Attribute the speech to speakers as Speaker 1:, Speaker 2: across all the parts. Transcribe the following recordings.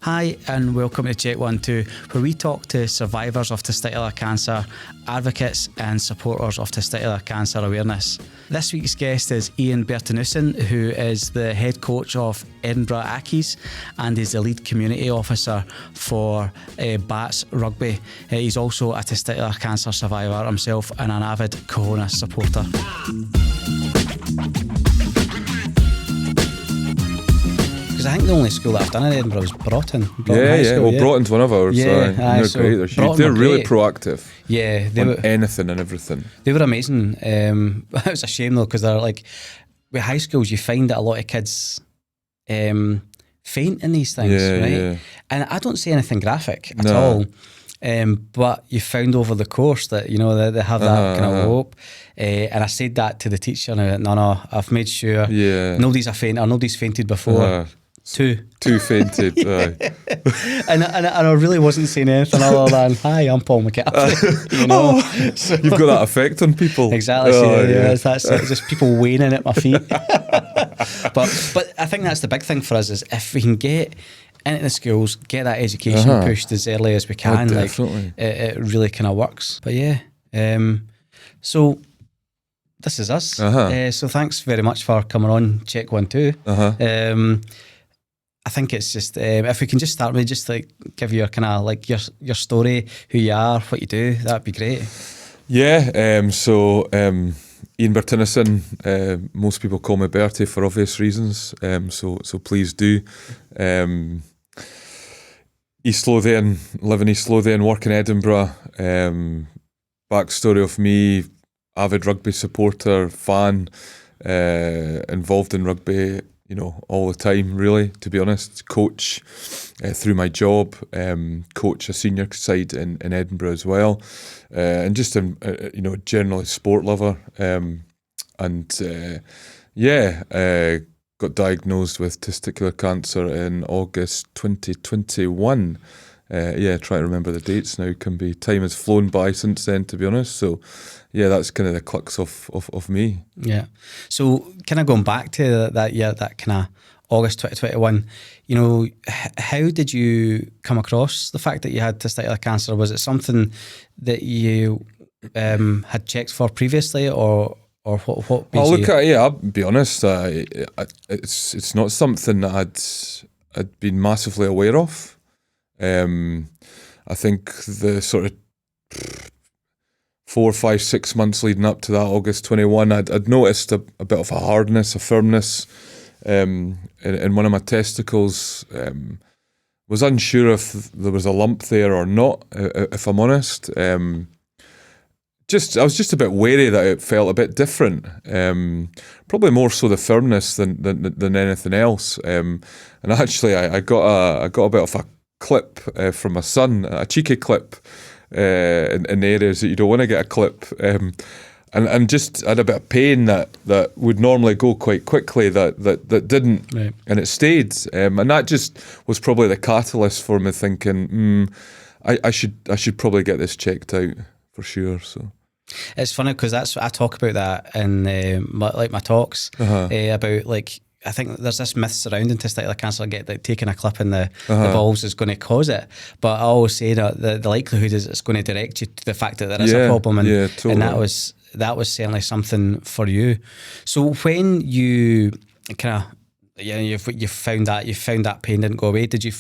Speaker 1: Hi and welcome to Check 1 2, where we talk to survivors of testicular cancer, advocates and supporters of testicular cancer awareness. This week's guest is Iain Berthinussen, who is the head coach of Edinburgh Accies and is the lead community officer for BATs Rugby. He's also a testicular cancer survivor himself and an avid Cahonas supporter. I think the only school that I've done in Edinburgh was Broughton High School.
Speaker 2: Well, Broughton's one of ours.
Speaker 1: Yeah,
Speaker 2: they're great. They're huge. They're really proactive.
Speaker 1: Yeah,
Speaker 2: they were anything and everything.
Speaker 1: They were amazing. It was a shame though, because they're like, with high schools, you find that a lot of kids faint in these things, right? Yeah. And I don't see anything graphic at all. But you found over the course that, you know, they have that kind of hope. And I said that to the teacher, and I went, no, I've made sure nobody's a fainter, nobody's fainted before. Two fainted. and I really wasn't saying anything other than, hi, I'm Paul McCaffrey. You know?
Speaker 2: So, you've got that effect on people.
Speaker 1: Exactly. That's it. Just people waning at my feet. but I think that's the big thing for us, is if we can get into the schools, get that education pushed as early as we can, it really kind of works. But yeah, so this is us. So thanks very much for coming on Check 1 2. I think it's just, if we can just start with just like give your kind of like your story, who you are, what you do, that'd be great.
Speaker 2: Yeah, so Iain Berthinussen, most people call me Bertie for obvious reasons, so please do. East Lothian, live in East Lothian, work in Edinburgh. Backstory of me, avid rugby supporter, fan, involved in rugby, you know, all the time, really, to be honest. Coach through my job, coach a senior side in Edinburgh as well, and just you know, generally sport lover, got diagnosed with testicular cancer in August 2021. Try to remember the dates now. Time has flown by since then, to be honest. So yeah, that's kind of the crux of me. Yeah.
Speaker 1: So kind of going back to that year, that kind of August 2021, you know, how did you come across the fact that you had testicular cancer? Was it something that you had checked for previously, or what?
Speaker 2: I'll be honest. It's not something that I'd been massively aware of. I think the sort of 4, 5, 6 months leading up to that August 21, I'd noticed a bit of a hardness, a firmness in one of my testicles. Was unsure if there was a lump there or not, if I'm honest. I was just a bit wary that it felt a bit different. Probably more so the firmness than anything else. And actually, I got a bit of a clip from my son, a cheeky clip in areas that you don't want to get a clip, and just had a bit of pain that would normally go quite quickly that didn't, right. And it stayed, and that just was probably the catalyst for me thinking, I should probably get this checked out for sure. So
Speaker 1: it's funny because I talk about that in my talks about, like, I think there's this myth surrounding testicular cancer, taking a clip in the balls is going to cause it. But I always say that the likelihood is it's going to direct you to the fact that there is a problem. And, totally. And that was certainly something for you. So when you kind of, you found that pain didn't go away, did you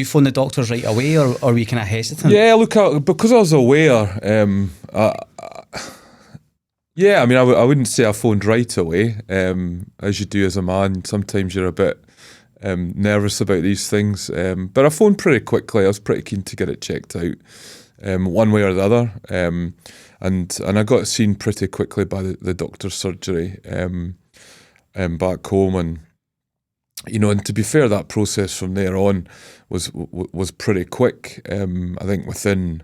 Speaker 1: phone the doctors right away, or were you kind of hesitant?
Speaker 2: Yeah, look, because I was aware, I mean, I wouldn't say I phoned right away, as you do as a man. Sometimes you're a bit nervous about these things, but I phoned pretty quickly. I was pretty keen to get it checked out, one way or the other, and I got seen pretty quickly by the doctor's surgery back home, and you know, and to be fair, that process from there on was pretty quick. I think within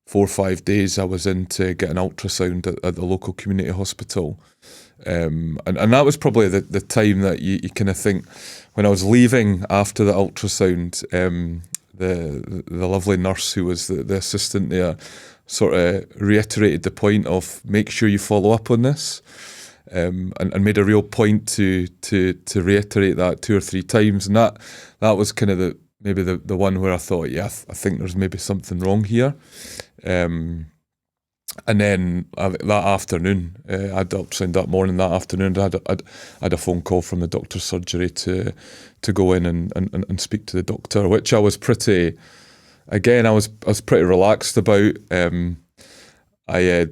Speaker 2: 4 or 5 days I was in to get an ultrasound at the local community hospital, and that was probably the time that you kind of think, when I was leaving after the ultrasound, the lovely nurse who was the assistant there sort of reiterated the point of, make sure you follow up on this, and made a real point to reiterate that 2 or 3 times, and that was kind of maybe the one where I thought, I think there's maybe something wrong here. And then that afternoon, I had the ultrasound that morning. That afternoon, I had a phone call from the doctor's surgery to go in and speak to the doctor, which I was pretty. Again, I was pretty relaxed about. I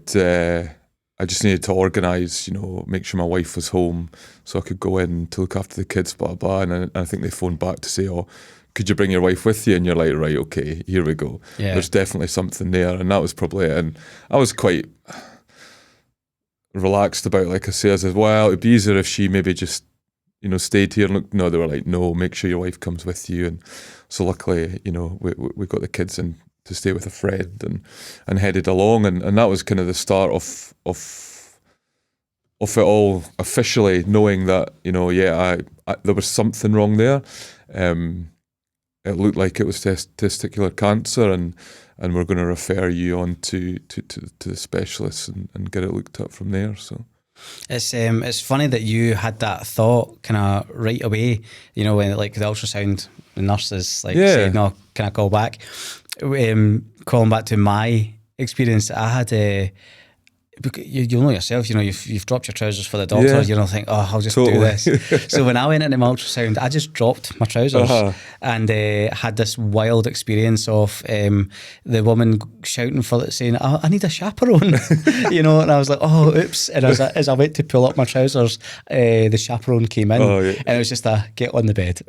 Speaker 2: just needed to organise, make sure my wife was home so I could go in to look after the kids, blah blah. And I think they phoned back to say, "Oh, could you bring your wife with you?" And you're like, right, okay, here we go. Yeah. There's definitely something there. And that was probably it. And I was quite relaxed about it. Like I say, I said, well, it'd be easier if she maybe just, stayed here. And looked. No, they were like, no, make sure your wife comes with you. And so luckily, we got the kids in to stay with a friend and headed along. And that was kind of the start of it all officially, knowing that, I there was something wrong there. It looked like it was testicular cancer, and we're going to refer you on to the specialists and get it looked at from there. So
Speaker 1: it's funny that you had that thought kind of right away. When like the ultrasound, the nurses said, "No, can I call back?" Calling back to my experience, I had you'll know yourself, you've dropped your trousers for the doctor, think, oh, I'll just do this. So when I went into my ultrasound, I just dropped my trousers and had this wild experience of the woman shouting saying, I need a chaperone, and I was like, oh, oops. And as I went to pull up my trousers, the chaperone came in and it was just get on the bed.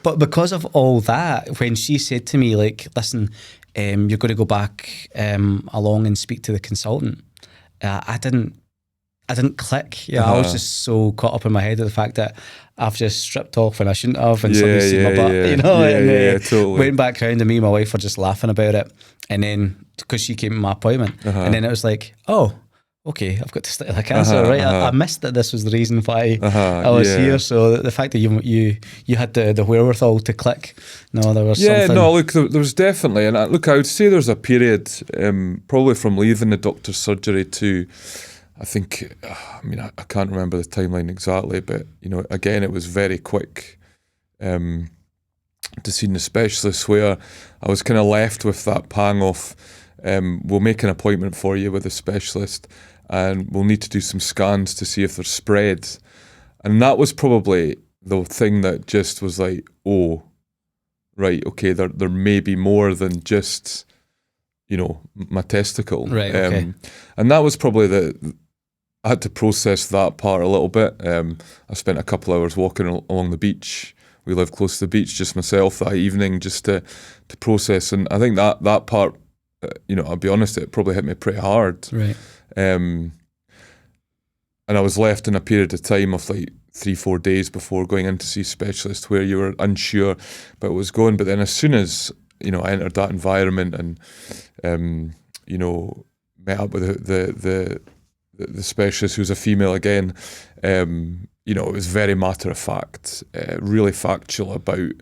Speaker 1: But because of all that, when she said to me, like, listen, you're going to go back along and speak to the consultant. I didn't click. I was just so caught up in my head of the fact that I've just stripped off and I shouldn't have, and somebody's seen my butt, totally. Went back round and me and my wife were just laughing about it. And then because she came to my appointment, and then it was like, oh, okay, I've got testicular cancer, right? I missed that this was the reason why I was here. So the fact that you had the wherewithal to click, no, there was something.
Speaker 2: Yeah, no, look, there was definitely, and I would say there's a period, probably from leaving the doctor's surgery to, I think, I can't remember the timeline exactly, but, again, it was very quick to seeing the specialist, where I was kind of left with that pang of, we'll make an appointment for you with a specialist and we'll need to do some scans to see if there's spread. And that was probably the thing that just was like, oh, right, okay, there may be more than just, my testicle.
Speaker 1: Right, okay.
Speaker 2: And that was probably I had to process that part a little bit. I spent a couple hours walking along the beach. We live close to the beach, just myself that evening, just to process. And I think that part, I'll be honest, it probably hit me pretty hard.
Speaker 1: Right.
Speaker 2: And I was left in a period of time of like 3-4 days before going in to see a specialist, where you were unsure about what was going. But then as soon as, I entered that environment and, met up with the specialist, who's a female again, it was very matter of fact, really factual about,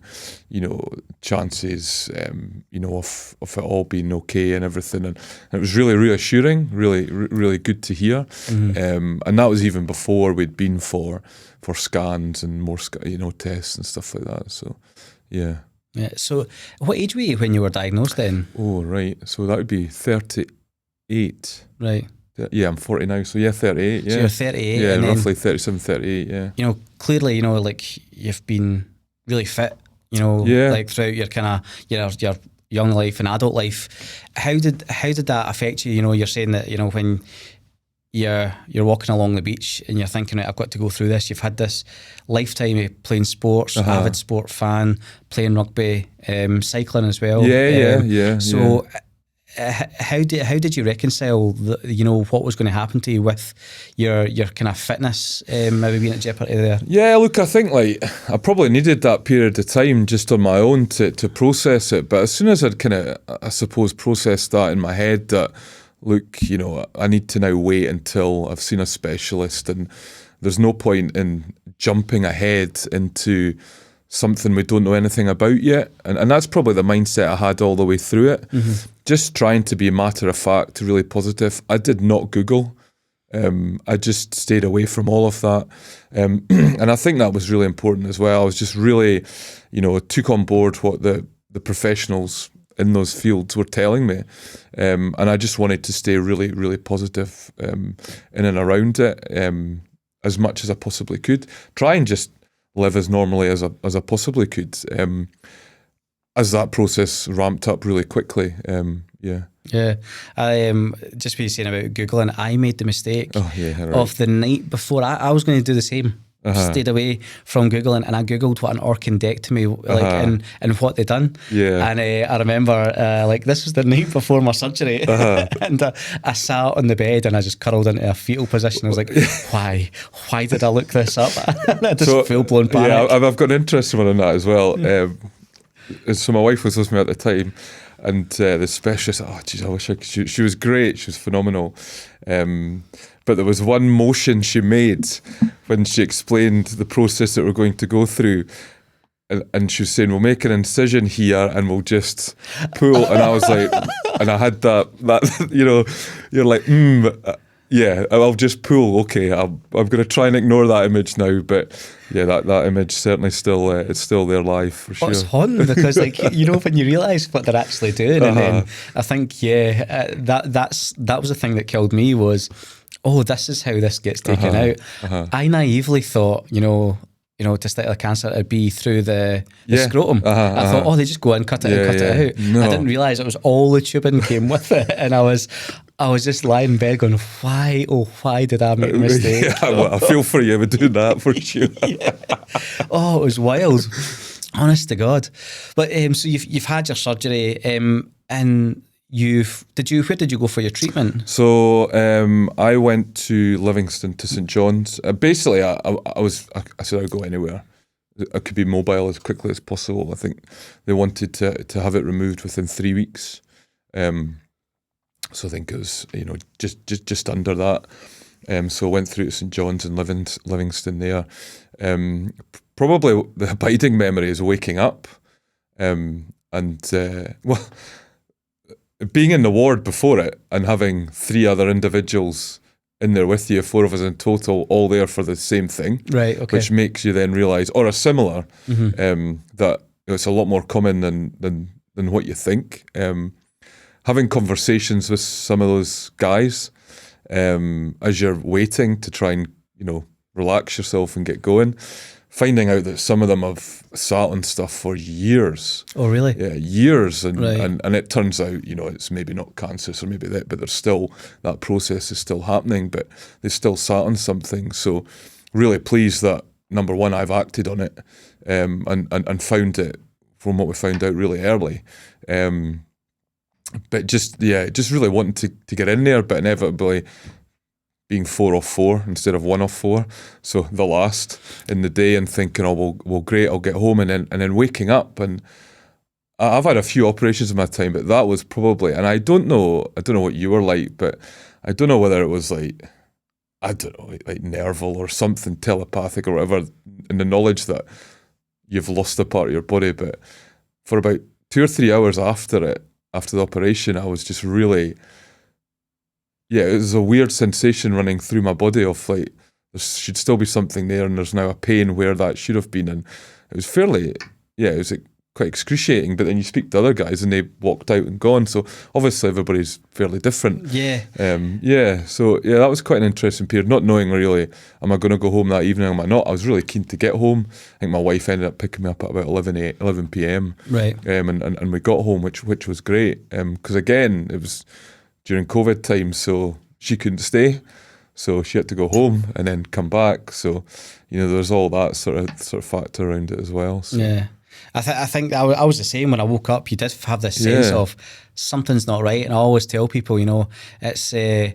Speaker 2: chances, of it all being okay and everything. And it was really reassuring, really, really good to hear. Mm-hmm. And that was even before we'd been for scans and more, tests and stuff like that. So, yeah.
Speaker 1: Yeah. So what age were you when you were diagnosed then?
Speaker 2: Oh, right. So that would be 38.
Speaker 1: Right.
Speaker 2: Yeah, I'm 40 now, so 38, yeah.
Speaker 1: So you're 38.
Speaker 2: Yeah,
Speaker 1: and
Speaker 2: roughly 37, 38, yeah.
Speaker 1: Clearly, like, you've been really fit, like throughout your kind of, your young life and adult life. How did that affect you? You're saying that, when you're walking along the beach and you're thinking, right, I've got to go through this. You've had this lifetime of playing sports, avid sport fan, playing rugby, cycling as well.
Speaker 2: Yeah.
Speaker 1: So... How did you reconcile what was going to happen to you with your kind of fitness maybe being at jeopardy there?
Speaker 2: Yeah, look, I think I probably needed that period of time just on my own to process it. But as soon as I'd kind of, I suppose, processed that in my head, that look, I need to now wait until I've seen a specialist, and there's no point in jumping ahead into something we don't know anything about yet. And that's probably the mindset I had all the way through it. Mm-hmm. Just trying to be matter of fact, really positive. I did not Google I just stayed away from all of that. And I think that was really important as well. I was just really, took on board what the professionals in those fields were telling me. And I just wanted to stay really, really positive in and around it as much as I possibly could. Try and just live as normally as I possibly could. As that process ramped up really quickly,
Speaker 1: Yeah, I just be saying about Googling, I made the mistake of the night before. I was going to do the same. Stayed away from Googling, and I Googled what an orchidectomy and what they done.
Speaker 2: Yeah.
Speaker 1: And I remember this was the night before my surgery, and I sat on the bed and I just curled into a fetal position. I was like, why did I look this up? And I just full blown panic.
Speaker 2: Yeah, I've got an interesting one on that as well. So my wife was with me at the time, and the specialist, I wish I could. She was great. She was phenomenal. But there was one motion she made when she explained the process that we're going to go through. And she was saying, we'll make an incision here and we'll just pull. And I was like, and I had that you're like, yeah, I'll just pull. Okay, I'm going to try and ignore that image now. But yeah, that image certainly still, it's still there live for sure.
Speaker 1: It's haunting because when you realise what they're actually doing, and then I think, that was the thing that killed me was, this is how this gets taken out. I naively thought, testicular cancer would be through the scrotum. I thought, they just go in, cut it in, cut it out. No. I didn't realise it was all the tubing came with it, and I was just lying in bed going, why did I make a mistake?
Speaker 2: I feel for you with doing that for sure.
Speaker 1: It was wild, honest to God. But so you've had your surgery, and where did you go for your treatment?
Speaker 2: So I went to Livingston to St John's. Basically, I said I'd go anywhere. I could be mobile as quickly as possible. I think they wanted to have it removed within 3 weeks. So I think it was just under that. So I went through to St John's and Livingston there. Probably the abiding memory is waking up, being in the ward before it and having 3 other individuals in there with you, 4 of us in total, all there for the same thing.
Speaker 1: Right, okay.
Speaker 2: Which makes you then realise, or a similar, that it's a lot more common than what you think. Having conversations with some of those guys as you're waiting to try and, relax yourself and get going. Finding out that some of them have sat on stuff for years.
Speaker 1: Oh, really?
Speaker 2: Yeah, years. And it turns out, it's maybe not cancerous or maybe that, but there's still, that process is still happening, but they still sat on something. So really pleased that, number one, I've acted on it and found it, from what we found out, really early. But just really wanting to get in there, but inevitably being 4 off 4 instead of 1 off 4, so the last in the day, and thinking, well, great, I'll get home, and then waking up, and I've had a few operations in my time, but that was probably, and I don't know what you were like, but I don't know whether it was like nerval or something telepathic or whatever, in the knowledge that you've lost a part of your body, but for about 2 or 3 hours after the operation, I was just really. Yeah, it was a weird sensation running through my body of like, there should still be something there and there's now a pain where that should have been. And it was it was quite excruciating. But then you speak to other guys and they walked out and gone. So obviously everybody's fairly different.
Speaker 1: Yeah.
Speaker 2: So that was quite an interesting period, not knowing really, am I going to go home that evening, am I not? I was really keen to get home. I think my wife ended up picking me up at about 11 p.m.
Speaker 1: Right.
Speaker 2: And we got home, which was great. Because again, it was during COVID time, so she couldn't stay, so she had to go home and then come back. So, there's all that sort of factor around it as well. So.
Speaker 1: Yeah, I think I was the same when I woke up. You did have this sense of something's not right, and I always tell people, it's a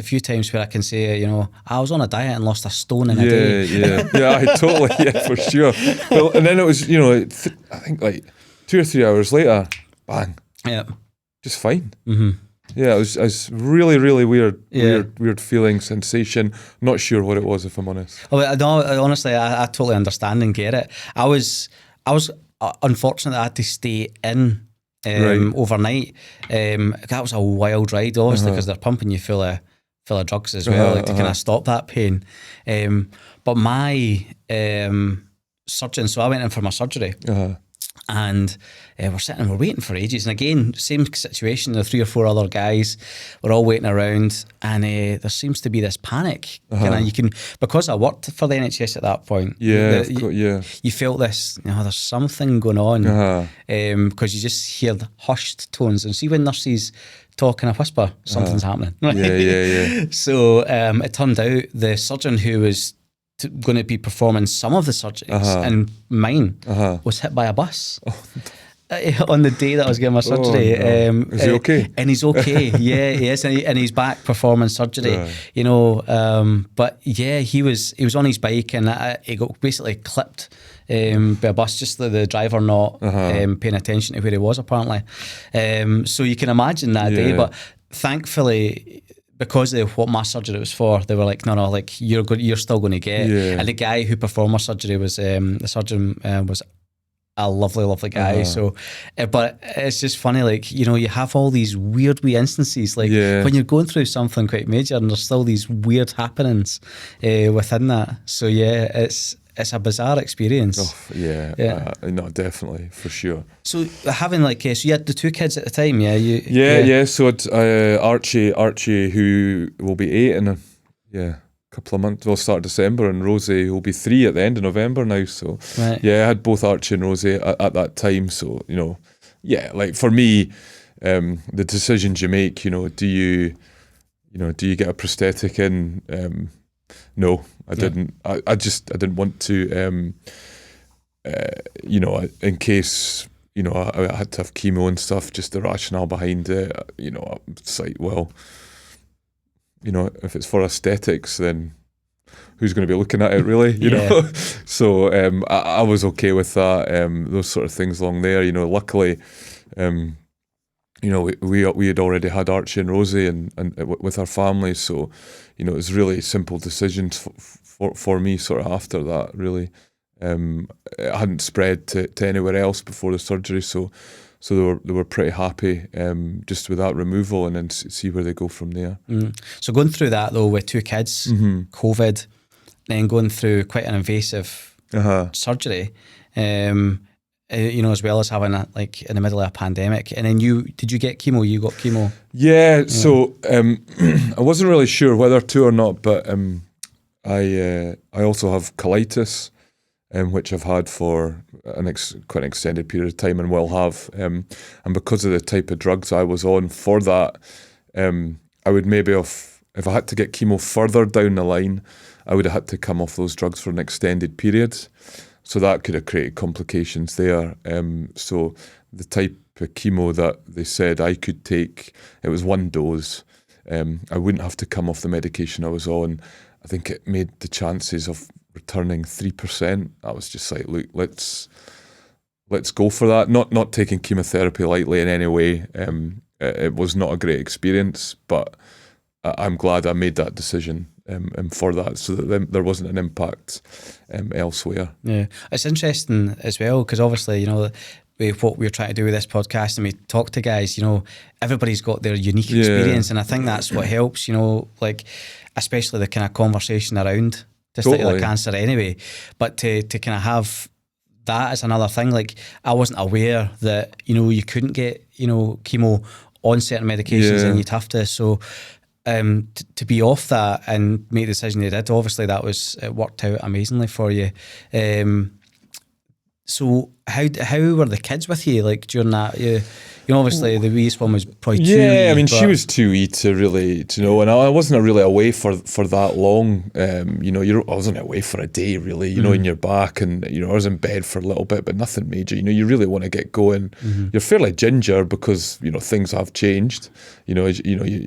Speaker 1: few times where I can say, I was on a diet and lost a stone in a day.
Speaker 2: I totally, for sure. Well, and then it was, I think like 2 or 3 hours later, bang, just fine. Mm-hmm. Yeah, it was really, really weird feeling, sensation. Not sure what it was, if I'm honest.
Speaker 1: Oh, no, honestly, I totally understand and get it. I was unfortunate I had to stay in overnight. That was a wild ride, obviously, because they're pumping you full of full of drugs as well, to kind of stop that pain. But my surgeon, so I went in for my surgery. And we're waiting for ages. And again, same situation, the 3 or 4 other guys, we're all waiting around, and there seems to be this panic. You can, because I worked for the NHS at that point. You felt this, there's something going on, because you just hear the hushed tones. And see when nurses talk in a whisper, something's happening. Right? So it turned out the surgeon who was going to be performing some of the surgeries, and mine was hit by a bus on the day that I was getting my surgery.
Speaker 2: Is he okay?
Speaker 1: And he's okay. Yeah, he is, and he's back performing surgery. But yeah, he was on his bike, and he got basically clipped by a bus, just the driver not paying attention to where he was, apparently. So you can imagine that day. But thankfully, because of what my surgery was for, they were like, no, like you're still going to get. And the guy who performed my surgery was the surgeon was a lovely guy. So, but it's just funny, like, you have all these weird wee instances, like when you're going through something quite major, and there's still these weird happenings within that. So yeah, it's a bizarre experience.
Speaker 2: No, definitely, for sure.
Speaker 1: So having so you had the 2 kids at the time,
Speaker 2: So Archie, who will be 8 in a couple of months. We'll start December, and Rosie will be 3 at the end of November now. So I had both Archie and Rosie at that time. So like for me, the decisions you make, do you get a prosthetic in? No, I didn't. I didn't want to, in case, I had to have chemo and stuff, just the rationale behind it, it's like, well, if it's for aesthetics, then who's going to be looking at it really, you know? So I was okay with that, those sort of things along there, luckily, we had already had Archie and Rosie and with our family, so it was really simple decisions for me sort of after that, really. It hadn't spread to anywhere else before the surgery, so they were pretty happy just with that removal, and then see where they go from there.
Speaker 1: So going through that though with 2 kids, COVID, then going through quite an invasive surgery, as well as having in the middle of a pandemic. And then did you get chemo? You got chemo?
Speaker 2: Yeah. So I wasn't really sure whether to or not, but I also have colitis, which I've had for quite an extended period of time and will have. And because of the type of drugs I was on for that, I would maybe have, if I had to get chemo further down the line, I would have had to come off those drugs for an extended period. So that could have created complications there. So the type of chemo that they said I could take, it was 1 dose. I wouldn't have to come off the medication I was on. I think it made the chances of returning 3%. I was just like, look, let's go for that. Not taking chemotherapy lightly in any way. It was not a great experience, but I'm glad I made that decision for that, so that there wasn't an impact elsewhere. Yeah,
Speaker 1: it's interesting as well, because obviously, what we're trying to do with this podcast, and we talk to guys, everybody's got their unique experience, and I think that's what helps, especially the kind of conversation around testicular cancer anyway, but to kind of have that as another thing. Like, I wasn't aware that, you couldn't get, chemo on certain medications, and you'd have to, so to be off that and make the decision you did, obviously it worked out amazingly for you. So how were the kids with you, like, during that? Obviously the wee one was probably 2 wee.
Speaker 2: I mean, she was too wee to really to know, and I wasn't really away for that long. I wasn't away for a day really. In your back, and I was in bed for a little bit, but nothing major. You really want to get going. You're fairly ginger because things have changed. You're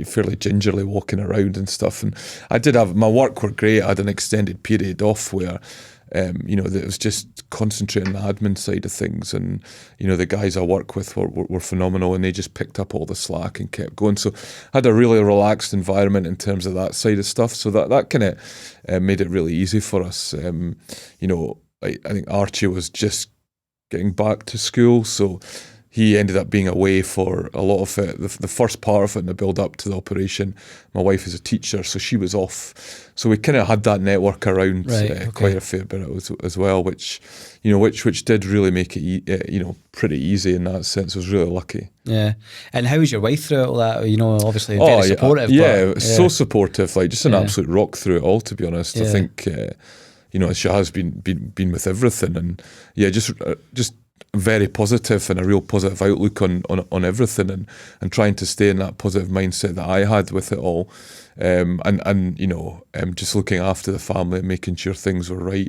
Speaker 2: fairly gingerly walking around and stuff. And I did have, my work were great. I had an extended period off where it was just concentrating on the admin side of things, and the guys I work with were phenomenal, and they just picked up all the slack and kept going. So I had a really relaxed environment in terms of that side of stuff, so that kind of made it really easy for us. I think Archie was just getting back to school, so he ended up being away for a lot of it, the first part of it in the build up to the operation. My wife is a teacher, so she was off. So we kind of had that network around quite a fair bit as well, which did really make it pretty easy in that sense. I was really lucky.
Speaker 1: Yeah. And how was your wife through all that? Obviously very supportive.
Speaker 2: So supportive, like just an absolute rock through it all, to be honest. I think she has been with everything, and just very positive and a real positive outlook on everything, and trying to stay in that positive mindset that I had with it all, and just looking after the family and making sure things were right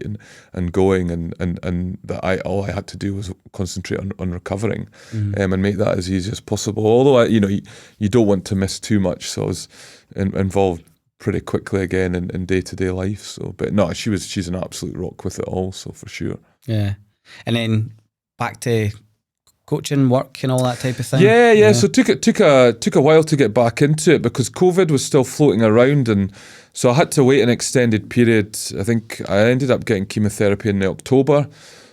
Speaker 2: and going, and that all I had to do was concentrate on recovering, and make that as easy as possible. Although you don't want to miss too much, so I was involved pretty quickly again in day-to-day life. So, but no, she's an absolute rock with it all, so for sure.
Speaker 1: Yeah. And then back to coaching, work and all that type of thing?
Speaker 2: Yeah. So took a while to get back into it because COVID was still floating around, and so I had to wait an extended period. I think I ended up getting chemotherapy in October.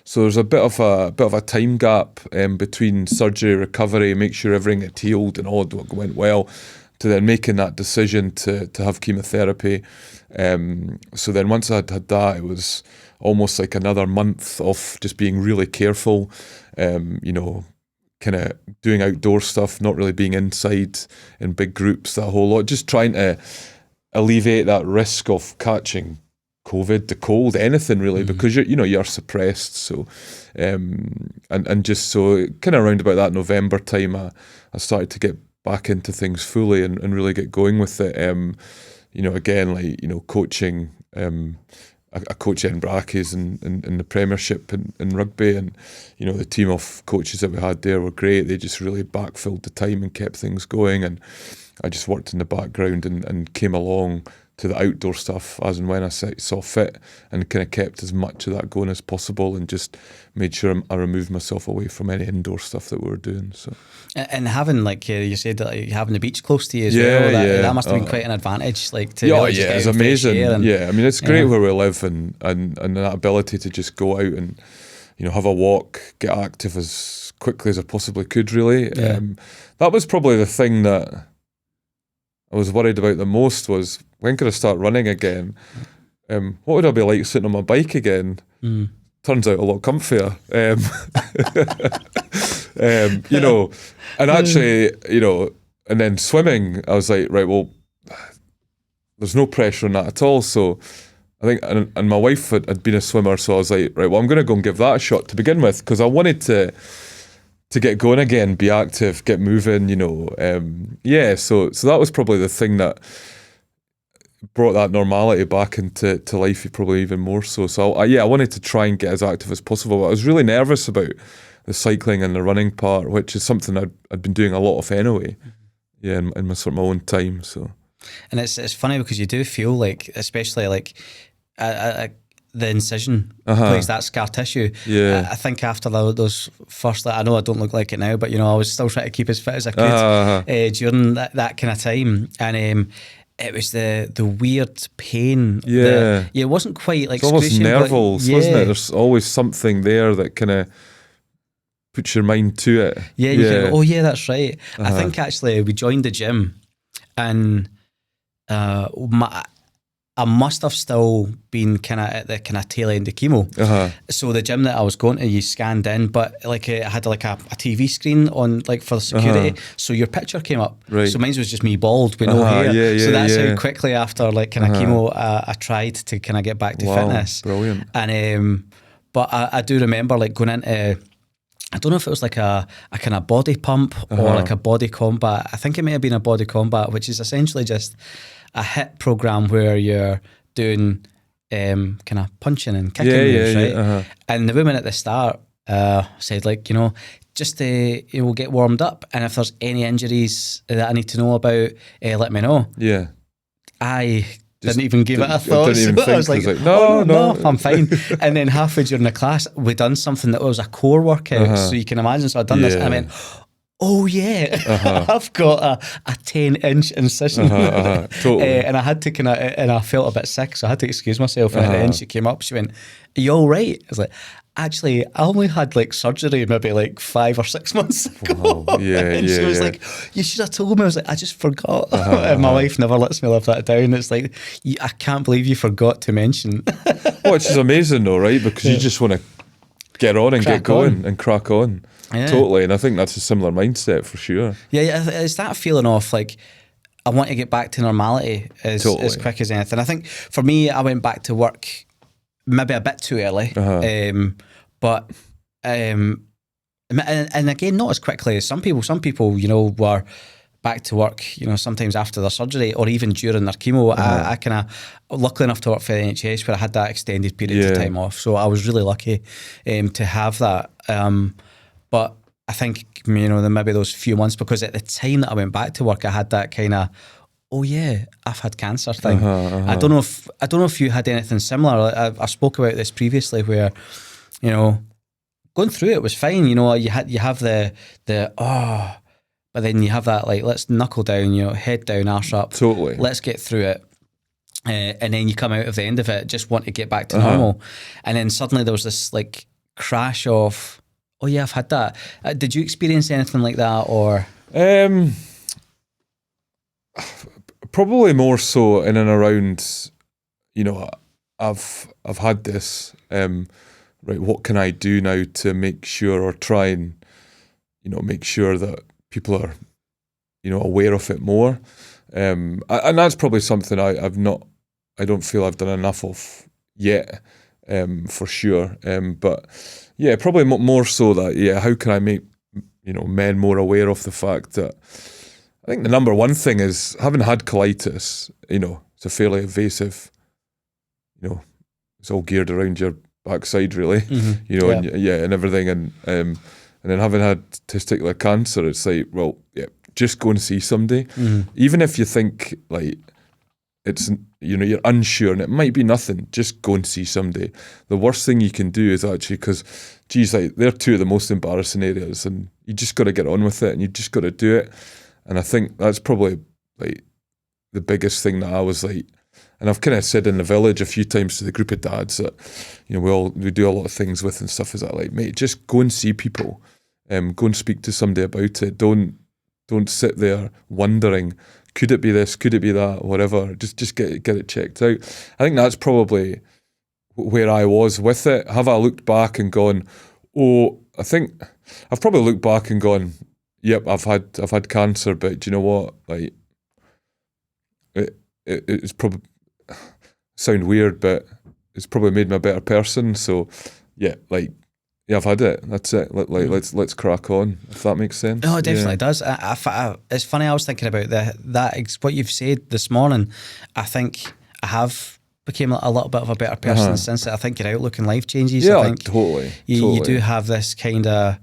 Speaker 2: So there's a bit of a time gap between surgery, recovery, make sure everything had healed and all went well, to then making that decision to have chemotherapy. So then once I'd had that, it was almost like another month of just being really careful, kind of doing outdoor stuff, not really being inside in big groups, that whole lot, just trying to alleviate that risk of catching COVID, the cold, anything really, because you're suppressed. So, and just so kind of around about that November time, I started to get back into things fully and really get going with it. Again, coaching. I coach Edinburgh Accies in the Premiership in rugby, and the team of coaches that we had there were great. They just really backfilled the time and kept things going, and I just worked in the background and came along to the outdoor stuff as and when I saw fit, and kind of kept as much of that going as possible, and just made sure I removed myself away from any indoor stuff that we were doing. So,
Speaker 1: and having, like you said, that having the beach close to you as well, that must have been quite an advantage. Like to
Speaker 2: it's amazing. I mean, it's great where we live, and that ability to just go out and have a walk, get active as quickly as I possibly could. Really, that was probably the thing that I was worried about the most, was when could I start running again? What would I be like sitting on my bike again? Turns out a lot comfier. And actually, and then swimming, I was like, right, well, there's no pressure on that at all. So I think, and my wife had been a swimmer, so I was like, right, well, I'm going to go and give that a shot to begin with, because I wanted to get going again, be active, get moving, so that was probably the thing that brought that normality back into life, probably even more so. So I wanted to try and get as active as possible. But I was really nervous about the cycling and the running part, which is something I'd been doing a lot of anyway, in my sort of my own time. So,
Speaker 1: and it's funny because you do feel like, especially like the incision place, that scar tissue. I think after those first, I know I don't look like it now, but I was still trying to keep as fit as I could during that kind of time, and it was the weird pain. It wasn't quite like
Speaker 2: it's almost nervals, wasn't it? There's always something there that kind of puts your mind to it.
Speaker 1: You can go, oh yeah, that's right. I think actually we joined the gym, and I must have still been kind of at the kind of tail end of chemo. So the gym that I was going to, you scanned in, but like it had like a TV screen on, like for security. So your picture came up. Right. So mine was just me bald with no hair. So that's how quickly after like kind of chemo, I tried to kind of get back to fitness.
Speaker 2: Brilliant.
Speaker 1: And but I do remember like going into, I don't know if it was like a kind of body pump or like a body combat. I think it may have been a body combat, which is essentially just a HIIT program where you're doing kind of punching and kicking moves, right? And the woman at the start said, like, just we'll get warmed up, and if there's any injuries that I need to know about, let me know. I didn't even give it a thought. I was like, no, I'm fine. And then halfway during the class, we done something that was a core workout, so you can imagine. So I'd done this, and I went, oh yeah, I've got a 10-inch incision.
Speaker 2: Totally.
Speaker 1: And I had to and I felt a bit sick, so I had to excuse myself. And at the end she came up, she went, are you all right? I was like, actually, I only had like surgery maybe like 5 or 6 months ago.
Speaker 2: Wow. Yeah,
Speaker 1: and she was like, you should have told me. I was like, I just forgot. And my wife never lets me live that down. It's like, I can't believe you forgot to mention.
Speaker 2: Which is amazing though, right? Because you just want to get on and get going and crack on. Yeah. Totally. And I think that's a similar mindset for sure.
Speaker 1: Yeah, it's that feeling of like, I want to get back to normality as quick as anything. I think for me, I went back to work maybe a bit too early, but and again, not as quickly as some people. Some people, you know, were back to work, you know, sometimes after their surgery or even during their chemo. I kind of, luckily enough to work for the NHS where I had that extended period of time off. So I was really lucky to have that. But I think, you know, maybe those few months, because at the time that I went back to work, I had that kind of, oh yeah, I've had cancer thing. I don't know if you had anything similar. I spoke about this previously, where, you know, going through it was fine. You know, you have the but then you have that like, let's knuckle down, you know, head down, arse up.
Speaker 2: Totally.
Speaker 1: Let's get through it. And then you come out of the end of it, just want to get back to normal. And then suddenly there was this like crash of, oh yeah, I've had that. Did you experience anything like that, or?
Speaker 2: Probably more so in and around, you know, I've had this, right, what can I do now to make sure, or try and, you know, make sure that people are, you know, aware of it more. And that's probably something I don't feel I've done enough of yet, for sure. But yeah, probably more so that, yeah, how can I make, you know, men more aware of the fact that, I think the number one thing is, having had colitis, you know, it's a fairly invasive, you know, it's all geared around your backside really, you know, and everything. And then having had testicular cancer, it's like, well, yeah, just go and see somebody. Even if you think like it's, you know, you're unsure and it might be nothing, just go and see somebody. The worst thing you can do is actually, because, geez, like, they're two of the most embarrassing areas, and you just got to get on with it, and you just got to do it. And I think that's probably like the biggest thing that I was like, and I've kind of said in the village a few times to the group of dads that, you know, we do a lot of things with and stuff, is that like, mate, just go and see people, go and speak to somebody about it. Don't sit there wondering, could it be this, could it be that, whatever. Just get it checked out. I think that's probably where I was with it. Have I looked back and gone, oh, I think I've probably looked back and gone, yep, I've had cancer, but do you know what? Like, it's probably sound weird, but it's probably made me a better person. So yeah, like, yeah, I've had it. That's it. Let's crack on, if that makes sense.
Speaker 1: No, it definitely does. It's funny. I was thinking about what you've said this morning. I think I have became a little bit of a better person since it. I think your outlook in life changes.
Speaker 2: Yeah,
Speaker 1: I think
Speaker 2: totally.
Speaker 1: You do have this kind of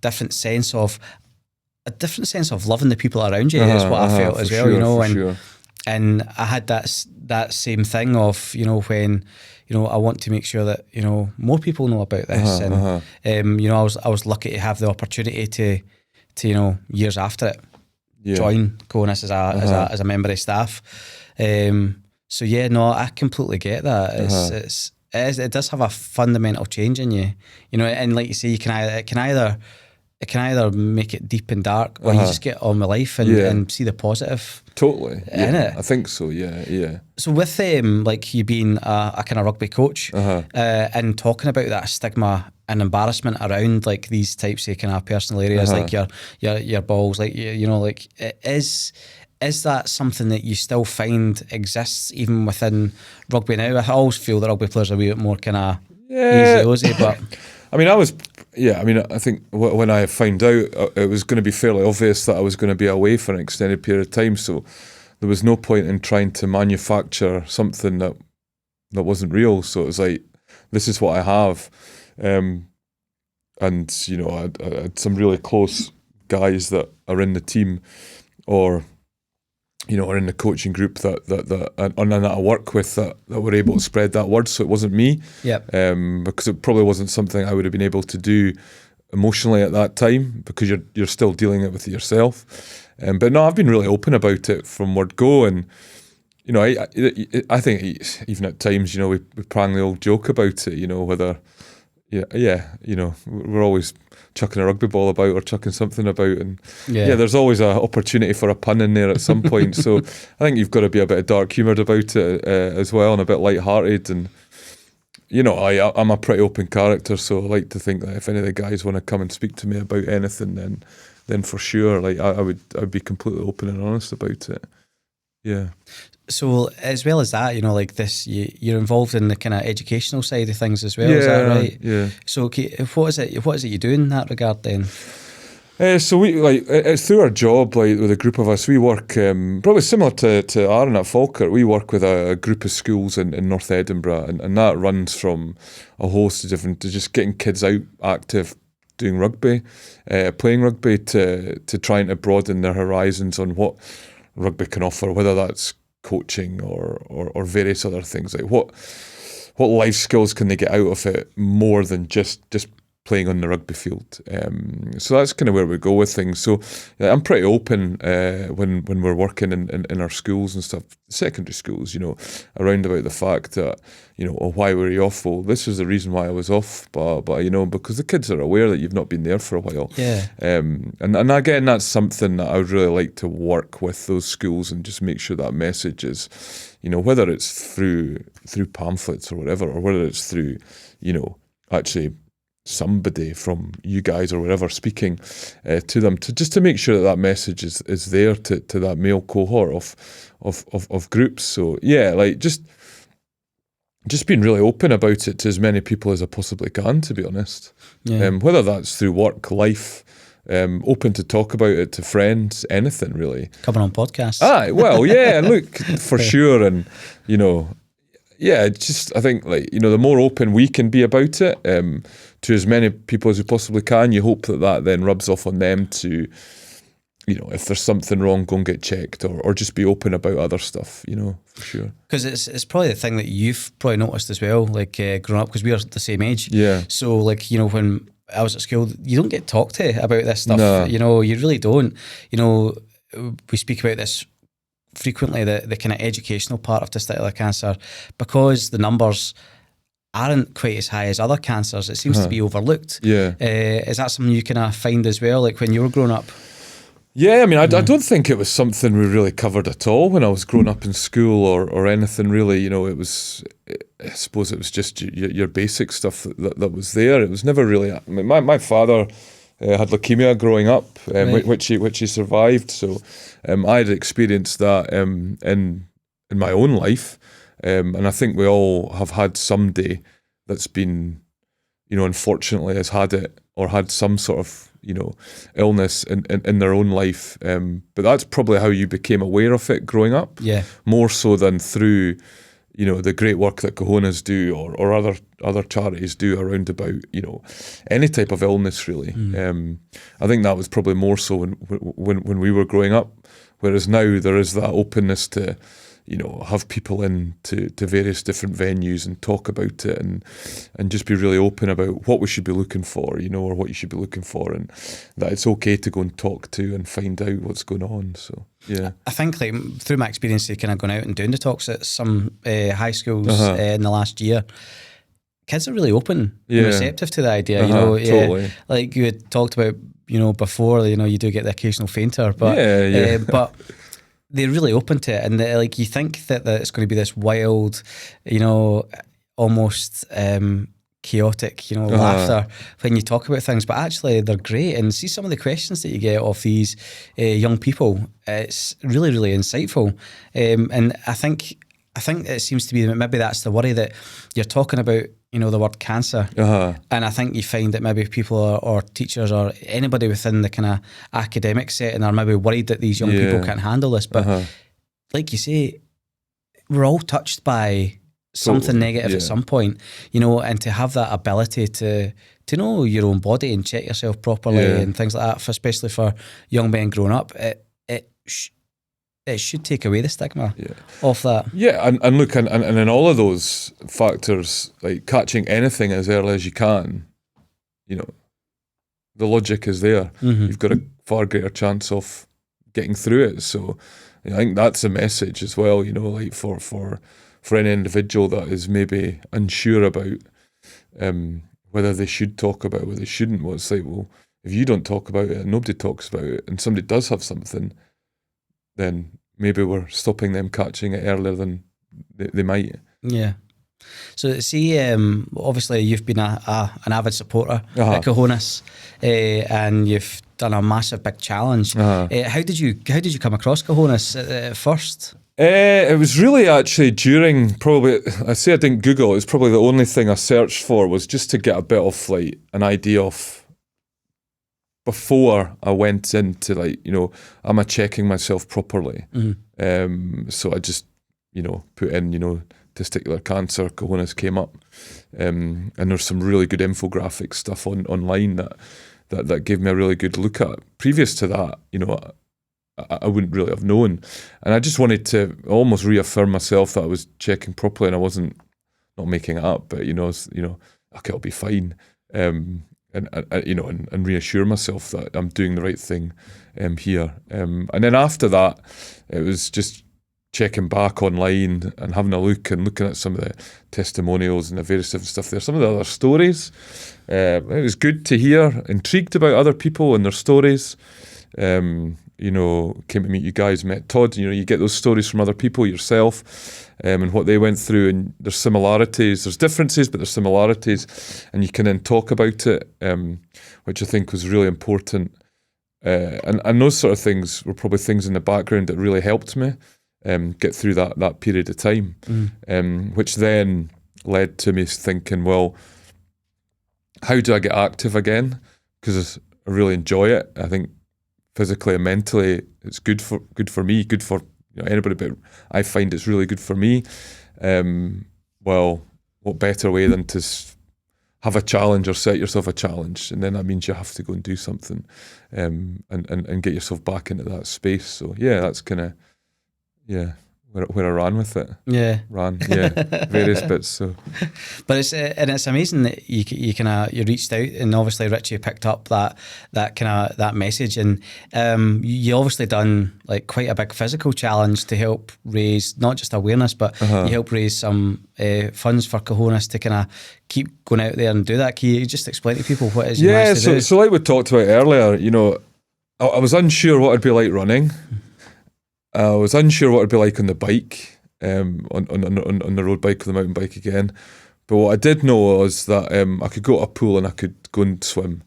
Speaker 1: different sense of loving the people around you. Is what I felt as well.
Speaker 2: Sure,
Speaker 1: you know,
Speaker 2: sure.
Speaker 1: And I had that same thing of, you know, when, you know, I want to make sure that, you know, more people know about this. You know, I was lucky to have the opportunity to you know, years after it, join Cahonas as a member of staff. So yeah, no, I completely get that. It does have a fundamental change in you, you know, and like you say, it can either make it deep and dark, or you just get on with life and see the positive.
Speaker 2: Totally.
Speaker 1: In it.
Speaker 2: I think so, yeah.
Speaker 1: So with like you being a kind of rugby coach, and talking about that stigma and embarrassment around like these types of kind of personal areas, like your balls, like, you know, like, is that something that you still find exists even within rugby now? I always feel that rugby players are a wee bit more kind of easy-ozy, but
Speaker 2: I mean, I think when I found out, it was going to be fairly obvious that I was going to be away for an extended period of time, so there was no point in trying to manufacture something that wasn't real. So it was like, this is what I have. And, you know, I had some really close guys that are in the team, or, you know, are in the coaching group that I work with that were able to spread that word. So it wasn't me, because it probably wasn't something I would have been able to do emotionally at that time, because you're still dealing it with yourself. But no, I've been really open about it from word go, and you know, I think even at times, you know, we prang the old joke about it, you know, whether, you know, we're always chucking a rugby ball about or chucking something about, and there's always an opportunity for a pun in there at some point. So I think you've got to be a bit of dark humoured about it as well, and a bit light-hearted. And you know, I'm a pretty open character, so I like to think that if any of the guys want to come and speak to me about anything, then for sure, like I would be completely open and honest about it. Yeah.
Speaker 1: So as well as that, you know, like this, you're involved in the kind of educational side of things as well. Is that right?
Speaker 2: Yeah.
Speaker 1: So what is it you do in that regard then?
Speaker 2: So we it's through our job, like with a group of us. We work probably similar to Aaron at Falkirk. We work with a group of schools in North Edinburgh, and that runs from a host of different, to just getting kids out active, doing rugby, playing rugby, to trying to broaden their horizons on what rugby can offer, whether that's coaching or various other things. Like what life skills can they get out of it more than just playing on the rugby field. So that's kind of where we go with things. So I'm pretty open when we're working in our schools and stuff, secondary schools, you know, around about the fact that, you know, why were you off? Well, this was the reason why I was off, but you know, because the kids are aware that you've not been there for a while.
Speaker 1: Yeah.
Speaker 2: And again, that's something that I would really like to work with those schools and just make sure that message is, you know, whether it's through pamphlets or whatever, or whether it's through, you know, actually somebody from you guys or wherever speaking to them, to make sure that message is there to that male cohort of groups. So yeah, like just being really open about it to as many people as I possibly can, to be honest.
Speaker 1: Yeah.
Speaker 2: Whether that's through work, life, open to talk about it to friends, anything really.
Speaker 1: Coming on podcasts.
Speaker 2: Well, yeah, look, for sure. And, you know, yeah, just I think, like, you know, the more open we can be about it to as many people as we possibly can, you hope that then rubs off on them to, you know, if there's something wrong, go and get checked, or just be open about other stuff, you know, for sure. Because
Speaker 1: it's probably the thing that you've probably noticed as well, like growing up, because we are the same age.
Speaker 2: Yeah.
Speaker 1: So, like, you know, when I was at school, you don't get talked to about this stuff.
Speaker 2: No.
Speaker 1: You know, you really don't. You know, we speak about this frequently, the kind of educational part of testicular cancer, because the numbers aren't quite as high as other cancers. It seems to be overlooked.
Speaker 2: Yeah.
Speaker 1: Is that something you kind of find as well, like when you were growing up?
Speaker 2: Yeah, I mean, I don't think it was something we really covered at all when I was growing up in school or anything really. You know, it was, I suppose it was just your basic stuff that was there. It was never really, I mean, my father had leukemia growing up,
Speaker 1: Right.
Speaker 2: which he survived. So I had experienced that in my own life. And I think we all have had somebody that's been, you know, unfortunately has had it or had some sort of, you know, illness in their own life. But that's probably how you became aware of it growing up.
Speaker 1: Yeah.
Speaker 2: More so than through, you know, the great work that Cahonas do or other charities do around about, you know, any type of illness really. I think that was probably more so when we were growing up. Whereas now there is that openness to, you know, have people in to various different venues and talk about it and just be really open about what we should be looking for, you know, or what you should be looking for, and that it's okay to go and talk to and find out what's going on. So, yeah.
Speaker 1: I think, like, through my experience of kind of going out and doing the talks at some high schools in the last year, kids are really open and receptive to the idea, you know.
Speaker 2: Totally.
Speaker 1: Like you had talked about, you know, before, you know, you do get the occasional fainter, but but they're really open to it, and like you think that it's going to be this wild, you know, almost chaotic, you know, laughter when you talk about things, but actually they're great. And see some of the questions that you get off these young people, it's really, really insightful. And I think it seems to be that maybe that's the worry, that you're talking about, you know, the word cancer. And I think you find that maybe people or teachers or anybody within the kind of academic setting are maybe worried that these young people can't handle this. But like you say, we're all touched by something negative at some point, you know, and to have that ability to know your own body and check yourself properly and things like that, especially for young men growing up, it should take away the stigma off that. Yeah,
Speaker 2: and look, and in all of those factors, like catching anything as early as you can, you know, the logic is there. You've got a far greater chance of getting through it. So, you know, I think that's a message as well, you know, like for any individual that is maybe unsure about whether they should talk about it, whether they shouldn't. Well, it's like, well, if you don't talk about it and nobody talks about it and somebody does have something, then maybe we're stopping them catching it earlier than they might.
Speaker 1: Yeah. So see, obviously you've been an avid supporter at Cahonas, and you've done a massive big challenge. How did you come across Cahonas first?
Speaker 2: It was really actually during, probably, I say I didn't Google, it was probably the only thing I searched for was just to get a bit of like an idea of, before I went into like, am I checking myself properly? So I just, put in, testicular cancer, Cahonas came up, and there's some really good infographic stuff online that gave me a really good look at. Previous to that, I wouldn't really have known, and I just wanted to almost reaffirm myself that I was checking properly and I wasn't not making it up, but okay, I'll be fine, and reassure myself that I'm doing the right thing here, and then after that, it was just checking back online and having a look and looking at some of the testimonials and the various different stuff there, some of the other stories. It was good to hear, intrigued about other people and their stories. Came to meet you guys, met Todd, you get those stories from other people yourself, and what they went through, and there's similarities, there's differences, but there's similarities, and you can then talk about it, which I think was really important. And those sort of things were probably things in the background that really helped me get through that period of time, which then led to me thinking, well, how do I get active again? Because I really enjoy it. I think physically and mentally, it's good for me, good for anybody, but I find it's really good for me. Well, what better way than to have a challenge or set yourself a challenge, and then that means you have to go and do something, and get yourself back into that space. So yeah, that's kind of where I ran with it. Various bits. So,
Speaker 1: but it's amazing that you reached out, and obviously Richie picked up that message, and you obviously done like quite a big physical challenge to help raise not just awareness, but you help raise some funds for Cahonas to kind of keep going out there and do that. Can you just explain to people what it is you managed to do?
Speaker 2: So like we talked about earlier, I was unsure what it'd be like running. I was unsure what it'd be like on the bike, on the road bike or the mountain bike again. But what I did know was that I could go to a pool and I could go and swim.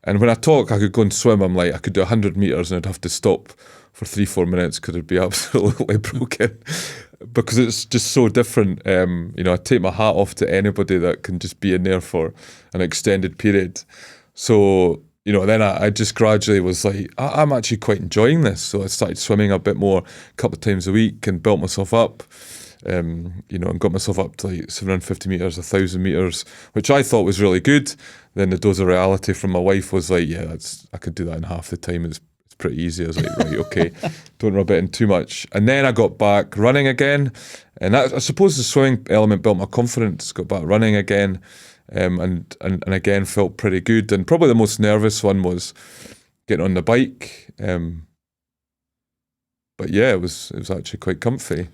Speaker 2: And when I talk, I could go and swim, I'm like, I could do 100 metres and I'd have to stop for 3-4 minutes because I'd be absolutely broken. Because it's just so different. I take my hat off to anybody that can just be in there for an extended period. So then I just gradually was like, I'm actually quite enjoying this. So I started swimming a bit more, a couple of times a week, and built myself up, and got myself up to like 750 metres, 1,000 metres, which I thought was really good. Then the dose of reality from my wife was like, I could do that in half the time. It's pretty easy. I was like, right, okay, don't rub it in too much. And then I got back running again. And I suppose the swimming element built my confidence, got back running again. And again felt pretty good, and probably the most nervous one was getting on the bike, but yeah, it was actually quite comfy.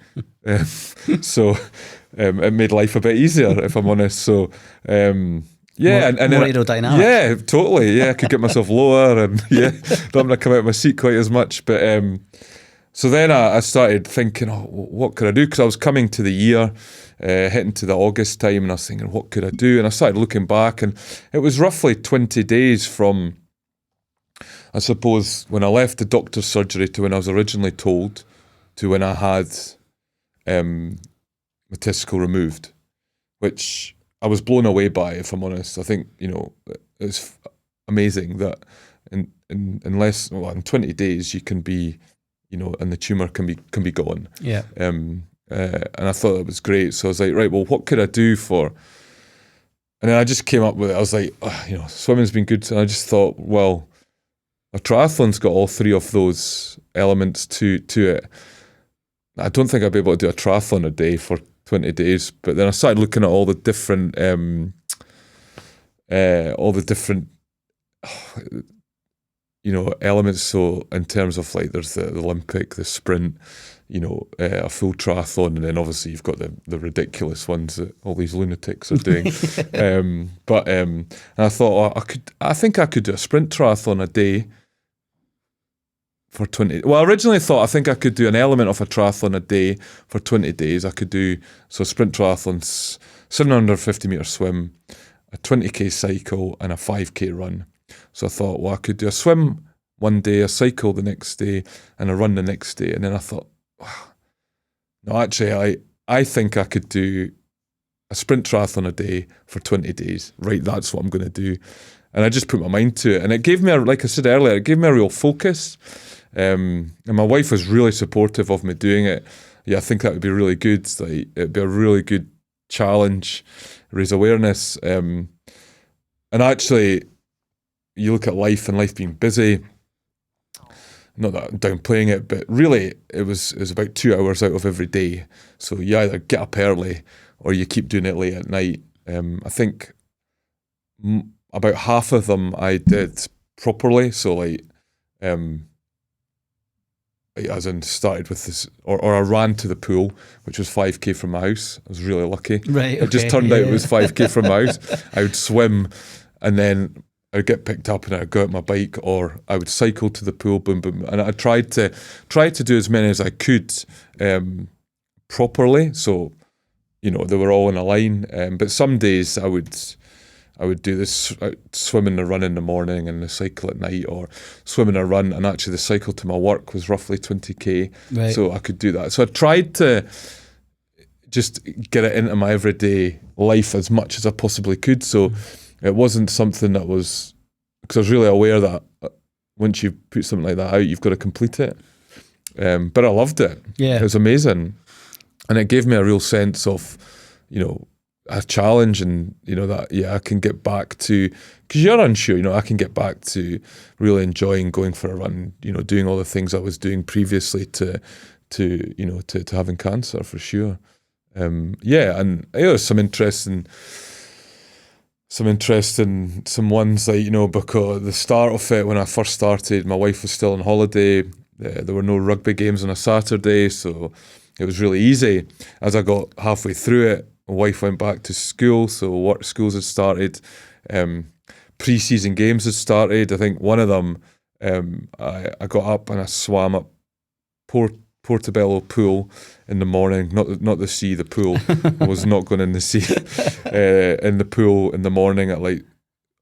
Speaker 2: So it made life a bit easier, if I'm honest. So and
Speaker 1: more aerodynamic.
Speaker 2: Yeah, totally. Yeah, I could get myself lower, and don't have to come out of my seat quite as much. But so then I started thinking, what could I do? Because I was coming to the year, hitting to the August time, and I was thinking, what could I do? And I started looking back, and it was roughly 20 days from, I suppose, when I left the doctor's surgery to when I was originally told, to when I had my testicle removed, which I was blown away by, if I'm honest. I think, it's amazing that in 20 days you can be, and the tumour can be gone.
Speaker 1: Yeah.
Speaker 2: And I thought that was great. So I was like, right, well, what could I do for? And then I just came up with it. I was like, swimming's been good. And I just thought, well, a triathlon's got all three of those elements to it. I don't think I'd be able to do a triathlon a day for 20 days. But then I started looking at all the different, elements. So in terms of like, there's the Olympic, the sprint, a full triathlon, and then obviously you've got the ridiculous ones that all these lunatics are doing. And I thought, I think I could do a sprint triathlon a day for 20. Well, I originally thought I think I could do an element of a triathlon a day for 20 days. I could do sprint triathlons, 750 meter swim, a 20k cycle, and a 5k run. So I thought, well, I could do a swim one day, a cycle the next day, and a run the next day. And then I thought, no, actually, I think I could do a sprint triathlon a day for 20 days. Right, that's what I'm going to do. And I just put my mind to it. And it gave me, like I said earlier, it gave me a real focus. And my wife was really supportive of me doing it. Yeah, I think that would be really good. Like, it'd be a really good challenge, raise awareness. And actually, you look at life and life being busy, not that I'm downplaying it, but really it was about 2 hours out of every day. So you either get up early or you keep doing it late at night. I think about half of them I did properly. So like, as in started with this, or I ran to the pool, which was 5k from my house. I was really lucky.
Speaker 1: Right. Okay,
Speaker 2: it just turned out it was 5k from my house. I would swim, and then I'd get picked up and I'd go out my bike, or I would cycle to the pool, boom, boom. And I tried to do as many as I could properly. So, they were all in a line. But some days I would do this swim and the run in the morning and the cycle at night, or swim and a run. And actually the cycle to my work was roughly 20k. Right. So I could do that. So I tried to just get it into my everyday life as much as I possibly could. So it wasn't something that was, because I was really aware that once you put something like that out, you've got to complete it. But I loved it. Yeah. It was amazing. And it gave me a real sense of, a challenge, and, that, yeah, I can get back to, because you're unsure, I can get back to really enjoying going for a run, doing all the things I was doing previously to having cancer, for sure. Yeah, and there's some interesting ones, like, because at the start of it, when I first started, my wife was still on holiday. There were no rugby games on a Saturday, so it was really easy. As I got halfway through it, my wife went back to school, so schools had started. Pre-season games had started. I think one of them, I got up and I swam up Portobello pool in the morning, not the sea, the pool. I was not going in the sea. In the pool in the morning at like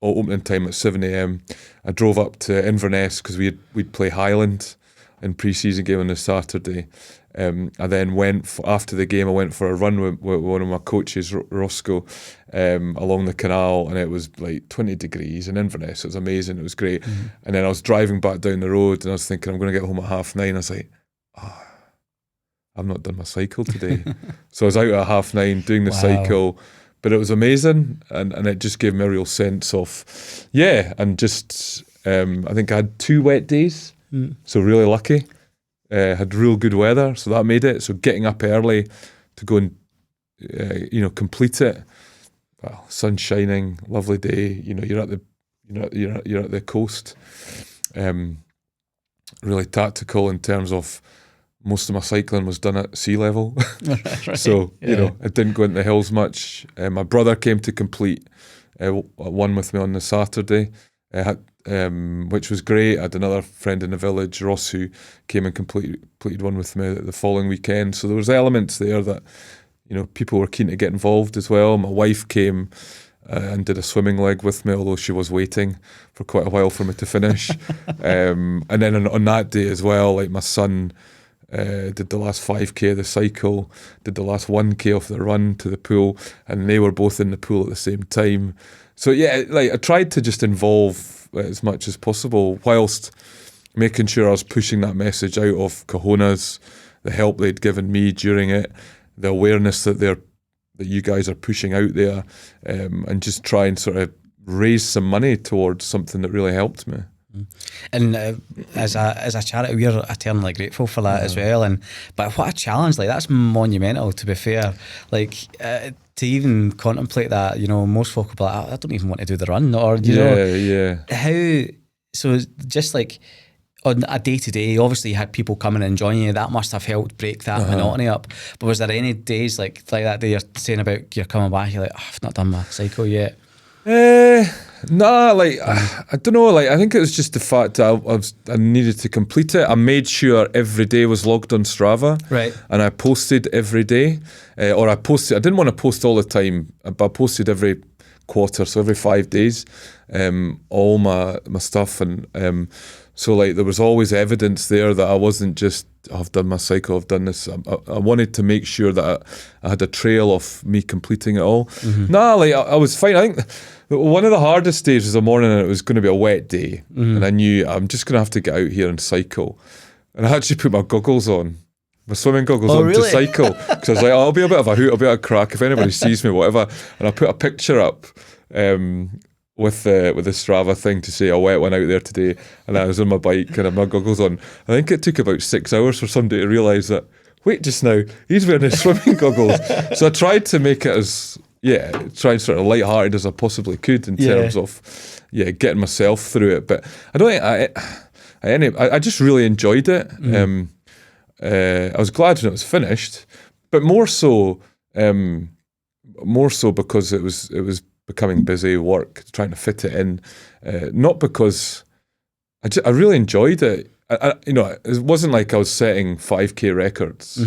Speaker 2: opening time at 7 a.m. I drove up to Inverness because we'd play Highland in pre-season game on the Saturday. I then went after the game. I went for a run with one of my coaches, Roscoe, along the canal, and it was like 20 degrees in Inverness. It was amazing. It was great. Mm-hmm. And then I was driving back down the road, and I was thinking I'm going to get home at 9:30. I was like, I've not done my cycle today. So I was out at 9:30 doing the cycle, but it was amazing, and it just gave me a real sense of, and just I think I had 2 wet days, so really lucky. Had real good weather, so that made it. So getting up early to go and complete it. Well, sun shining, lovely day. You're at the coast. Really tactical in terms of most of my cycling was done at sea level. Right. So I didn't go into the hills much. My brother came to complete one with me on the Saturday. Which was great. I had another friend in the village, Ross, who came and completed one with me the following weekend. So there was elements there that, people were keen to get involved as well. My wife came and did a swimming leg with me, although she was waiting for quite a while for me to finish. And then on that day as well, like my son did the last 5k of the cycle, did the last 1k of the run to the pool, and they were both in the pool at the same time. So yeah, like I tried to just involve as much as possible, whilst making sure I was pushing that message out of Cahonas, the help they'd given me during it, the awareness that you guys are pushing out there, and just try and sort of raise some money towards something that really helped me.
Speaker 1: And as a charity, we're eternally grateful for that as well. But what a challenge! Like, that's monumental. To be fair, like to even contemplate that, most folk will be like, I don't even want to do the run, or you know, how. so just like on a day-to-day, obviously you had people coming and joining you. That must have helped break that monotony up. But was there any days like that day you're saying about you're coming back, you're like, oh, I've not done my cycle yet?
Speaker 2: Nah, like I don't know. Like I think it was just the fact that I needed to complete it. I made sure every day was logged on Strava,
Speaker 1: right?
Speaker 2: And I posted every day, or I posted. I didn't want to post all the time, but I posted every quarter, so every 5 days, all my stuff, and so like there was always evidence there that I wasn't just I've done my cycle, I've done this. I wanted to make sure that I had a trail of me completing it all. Mm-hmm. Nah, like I was fine. I think one of the hardest days was the morning, and it was going to be a wet day, and I knew I'm just going to have to get out here and cycle. And I actually put my goggles on, my swimming goggles on
Speaker 1: really?
Speaker 2: to cycle, because I was like, oh, I'll be a bit of a hoot, I'll be a crack if anybody sees me, whatever. And I put a picture up with the Strava thing to say a wet one out there today, and I was on my bike and I had my goggles on. I think it took about 6 hours for somebody to realise that, wait, just now, he's wearing his swimming goggles. So I tried to make it as, try and sort of lighthearted as I possibly could in terms of, getting myself through it. But I don't think I just really enjoyed it. I was glad when it was finished, but more so because it was becoming busy work, trying to fit it in, not because I really enjoyed it. It wasn't like I was setting 5K records,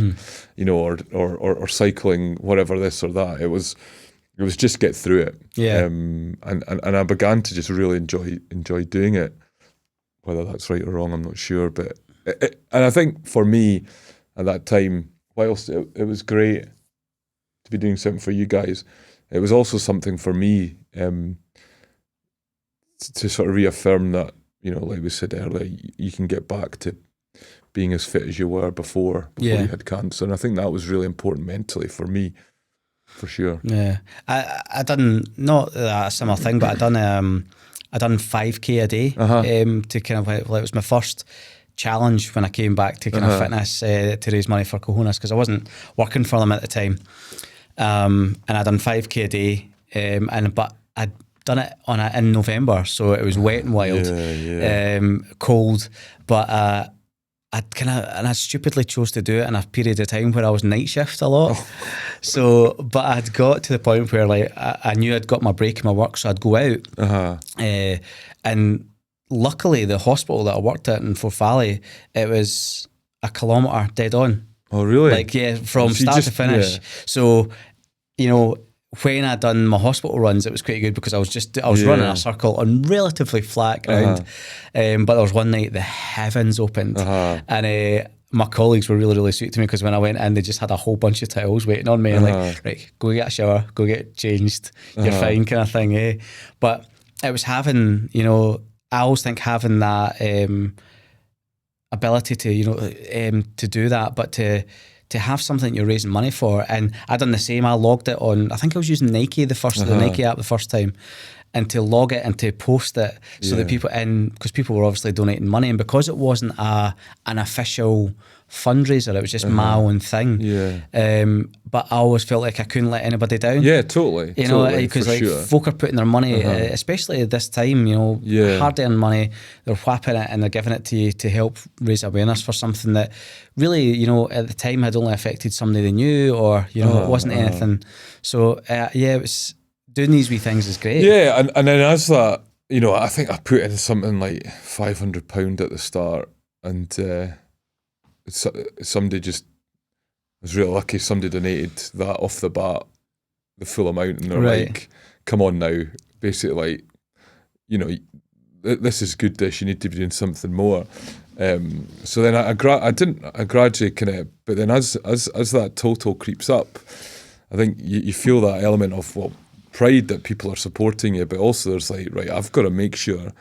Speaker 2: or cycling whatever this or that. It was just get through it.
Speaker 1: Yeah.
Speaker 2: And I began to just really enjoy doing it. Whether that's right or wrong, I'm not sure. But and I think for me at that time, whilst it was great to be doing something for you guys, it was also something for me to sort of reaffirm that, like we said earlier, you can get back to being as fit as you were before you had cancer. And I think that was really important mentally for me, for sure.
Speaker 1: Yeah. I done, not a similar thing, but I done 5K a day to kind of, like, it was my first challenge when I came back to kind of fitness to raise money for Cahonas, because I wasn't working for them at the time. And I'd done 5K a day, but I'd done it in November, so it was wet and wild, cold, but I stupidly chose to do it in a period of time where I was night shift a lot. So, but I'd got to the point where like I knew I'd got my break in my work, so I'd go out, and luckily the hospital that I worked at in Forth Valley, it was a kilometre dead on.
Speaker 2: Oh, really?
Speaker 1: Like, from start to finish. Yeah. So, when I'd done my hospital runs, it was quite good because I was running a circle on relatively flat ground. But there was one night the heavens opened, and my colleagues were really, really sweet to me, because when I went in, they just had a whole bunch of towels waiting on me, and like, right, go get a shower, go get changed, you're fine, kind of thing. But it was having, I always think having that ability to do that, but to have something you're raising money for. And I done the same. I logged it on, I think I was using Nike, the Nike app the first time, and to log it and to post it so that people, because people were obviously donating money, and because it wasn't an official fundraiser, it was just my own thing. But I always felt like I couldn't let anybody down.
Speaker 2: Yeah, totally.
Speaker 1: Because folk are putting their money, especially at this time, hard earned money, they're whapping it and they're giving it to you to help raise awareness for something that really, at the time had only affected somebody they knew, or, it wasn't anything. So, it was doing these wee things is great.
Speaker 2: Yeah, and then as that, I think I put in something like £500 at the start, and somebody just was really lucky. Somebody donated that off the bat, the full amount, and they're like, "Come on now," basically, like, this is good. This, you need to be doing something more. So then I gradually kind of, but then as that total creeps up, I think you feel that element of pride that people are supporting you, but also there's like, right, I've got to make sure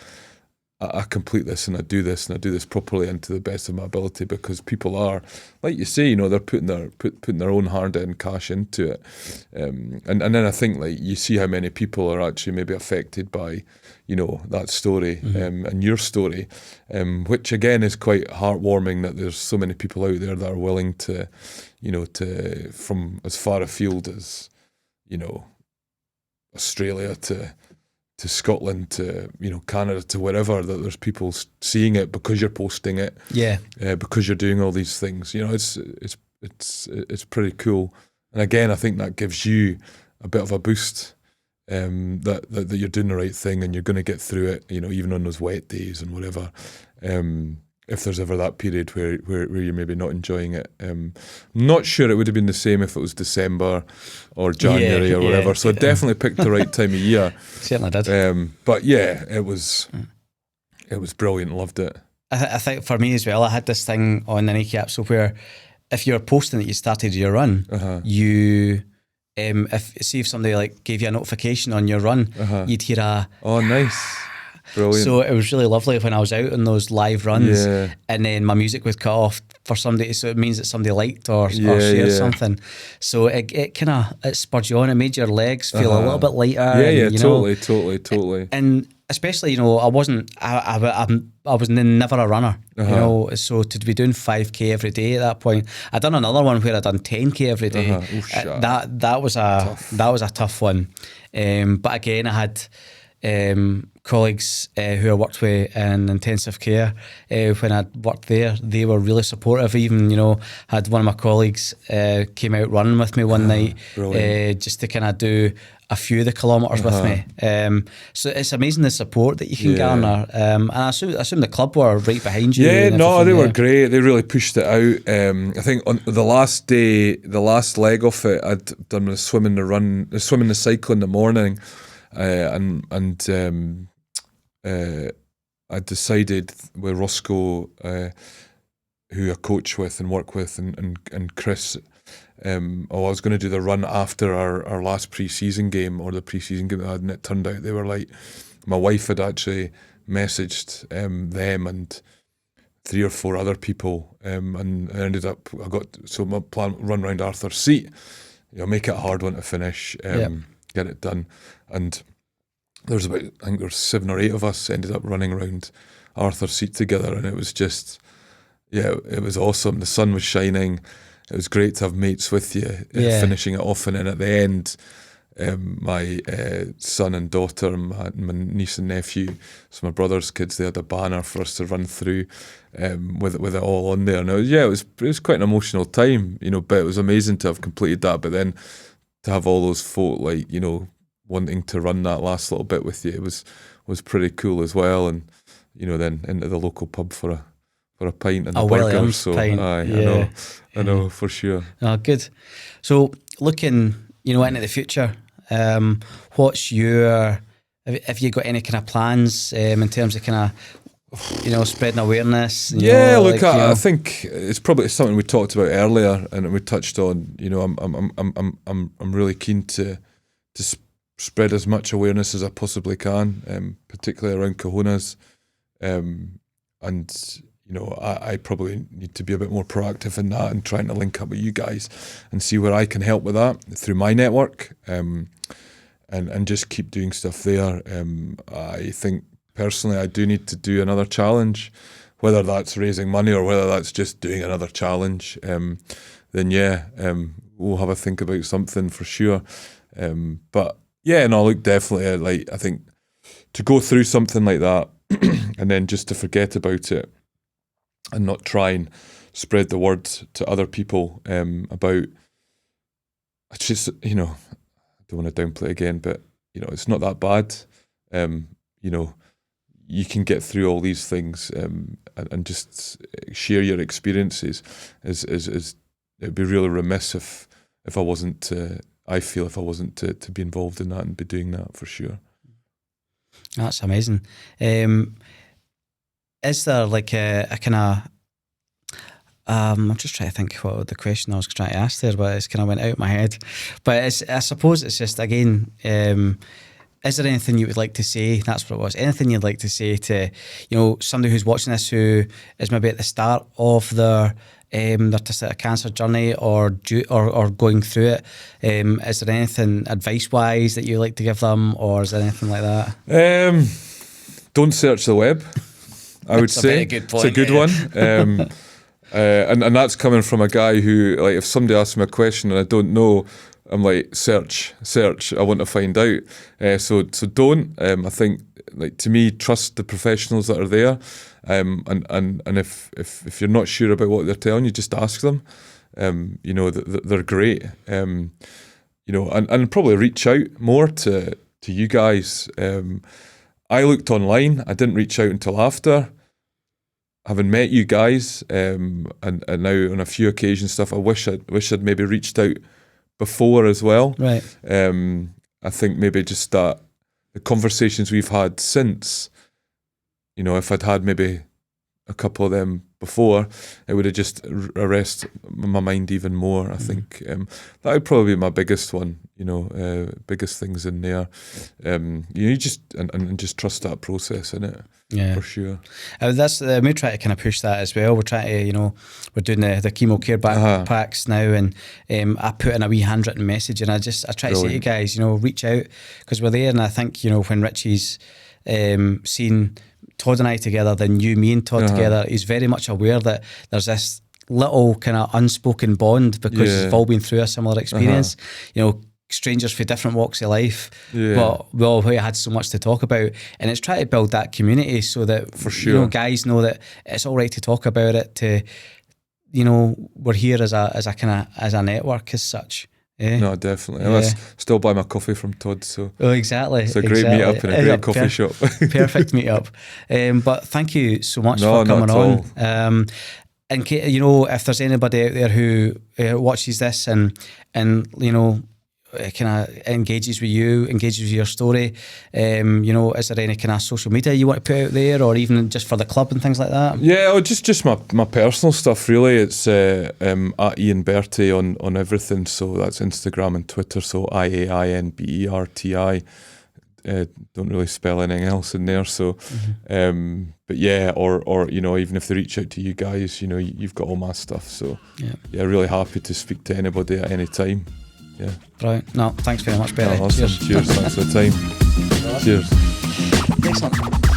Speaker 2: I complete this and I do this properly and to the best of my ability, because people are, like you say, they're putting their own hard-earned cash into it, and then I think like you see how many people are actually maybe affected by, that story, and your story, which again is quite heartwarming that there's so many people out there that are willing to, from as far afield as, Australia to Scotland to Canada to wherever, that there's people seeing it because you're posting it, because you're doing all these things. It's pretty cool. And again, I think that gives you a bit of a boost, that you're doing the right thing and you're going to get through it. Even on those wet days and whatever. If there's ever that period where you're maybe not enjoying it. Not sure it would have been the same if it was December or January or whatever. So I definitely picked the right time of year.
Speaker 1: Certainly did.
Speaker 2: But yeah, it was brilliant. Loved it.
Speaker 1: I think for me as well, I had this thing on the Nike app. So where if you're posting that you started your run, you if somebody like gave you a notification on your run, you'd hear a
Speaker 2: nice. Brilliant.
Speaker 1: So it was really lovely when I was out on those live runs, and then my music would cut off for somebody, so it means that somebody liked or shared something. So it kind of spurred you on. It made your legs feel a little bit lighter.
Speaker 2: Totally.
Speaker 1: And especially, I was never a runner. So to be doing 5K every day at that point, I'd done another one where I'd done 10K every day. That was a tough one. But again, I had colleagues who I worked with in intensive care. When I worked there, they were really supportive. Even had one of my colleagues came out running with me one night, just to kind of do a few of the kilometres with me. So it's amazing the support that you can garner. And I assume the club were right behind you.
Speaker 2: Yeah, no, they were great. They really pushed it out. I think on the last day, the last leg of it, I'd done the swimming, the cycle in the morning. I decided with Roscoe, who I coach with and work with, and Chris, I was going to do the run after our last pre-season game, or the pre-season game that I had, and it turned out they were like, my wife had actually messaged them and 3 or 4 other people, and I ended up, my plan, run round Arthur's Seat, make it a hard one to finish, get it done. And there's I think there's 7 or 8 of us ended up running around Arthur's Seat together, and it was just, it was awesome. The sun was shining. It was great to have mates with you, finishing it off. And then at the end, my son and daughter, my niece and nephew, so my brother's kids, they had a banner for us to run through with it all on there. And it was quite an emotional time, but it was amazing to have completed that. But then to have all those folk wanting to run that last little bit with you, it was pretty cool as well. And then into the local pub for a pint and a burger. So pint. I know for sure.
Speaker 1: Oh, good. So looking, into the future, what's have you got any kind of plans in terms of kind of spreading awareness?
Speaker 2: I think it's probably something we talked about earlier and we touched on. I'm really keen to spread as much awareness as I possibly can, particularly around Cahonas, and I probably need to be a bit more proactive in that and trying to link up with you guys and see where I can help with that through my network, and just keep doing stuff there. I think personally I do need to do another challenge, whether that's raising money or whether that's just doing another challenge. Then we'll have a think about something for sure. But look, definitely, I think to go through something like that and then just to forget about it and not try and spread the word to other people about, it's just, I don't want to downplay again, but, it's not that bad. You can get through all these things and just share your experiences. It'd be really remiss if I wasn't I feel if I wasn't to be involved in that and be doing that for sure.
Speaker 1: That's amazing. Is there like a kind of, I'm just trying to think what the question I was trying to ask there, but it's kind of went out of my head. But I suppose it's just, again, is there anything you would like to say? That's what it was. Anything you'd like to say to, somebody who's watching this who is maybe at the start of their testicular cancer journey or going through it? Is there anything advice-wise that you like to give them, or is there anything like that?
Speaker 2: Don't search the web, I would say. It's a good one. And that's coming from a guy who, if somebody asks me a question and I don't know, I'm like, search. I want to find out. So don't. I think, like, to me, trust the professionals that are there. And if you're not sure about what they're telling you, just ask them. You know, they're great. You know, and probably reach out more to you guys. I looked online. I didn't reach out until after. Having met you guys, and now on a few occasions stuff, I wish I'd maybe reached out before as well.
Speaker 1: Right.
Speaker 2: I think maybe just that the conversations we've had since, you know, if I'd had maybe a couple of them before, it would have just arrested my mind even more. I think that would probably be my biggest one, you know, biggest things in there. You just and just trust that process, innit?
Speaker 1: Yeah,
Speaker 2: for sure.
Speaker 1: That's we try to kind of push that as well. We're trying to, you know, we're doing the chemo care backpacks now, and I put in a wee handwritten message, and I try to say to you guys, you know, reach out, because we're there. And I think, you know, when Richie's seen Todd and I together, then you, me and Todd together, he's very much aware that there's this little kind of unspoken bond, because we've all been through a similar experience. You know, strangers for different walks of life, but we all had so much to talk about, and it's trying to build that community so that, for sure, you know, guys know that it's all right to talk about it. To, you know, we're here as a kind of as a network as such. Yeah. No, definitely. Yeah. I still buy my coffee from Todd, so exactly. It's a great meet up in a great coffee shop. Perfect meet up. But thank you so much for coming on. And you know, if there's anybody out there who watches this and you know, kind of engages with you, engages with your story, you know, is there any kind of social media you want to put out there, or even just for the club and things like that? Yeah, just my personal stuff, really. It's at Iain Bertie on everything, so that's Instagram and Twitter, so IAINBERTI. Don't really spell anything else in there, so but yeah, or you know, even if they reach out to you guys, you know, you've got all my stuff, so yeah, really happy to speak to anybody at any time. Yeah. Right. No, thanks very much, Bertie. Awesome. Cheers. Thanks for the time. Cheers. Excellent.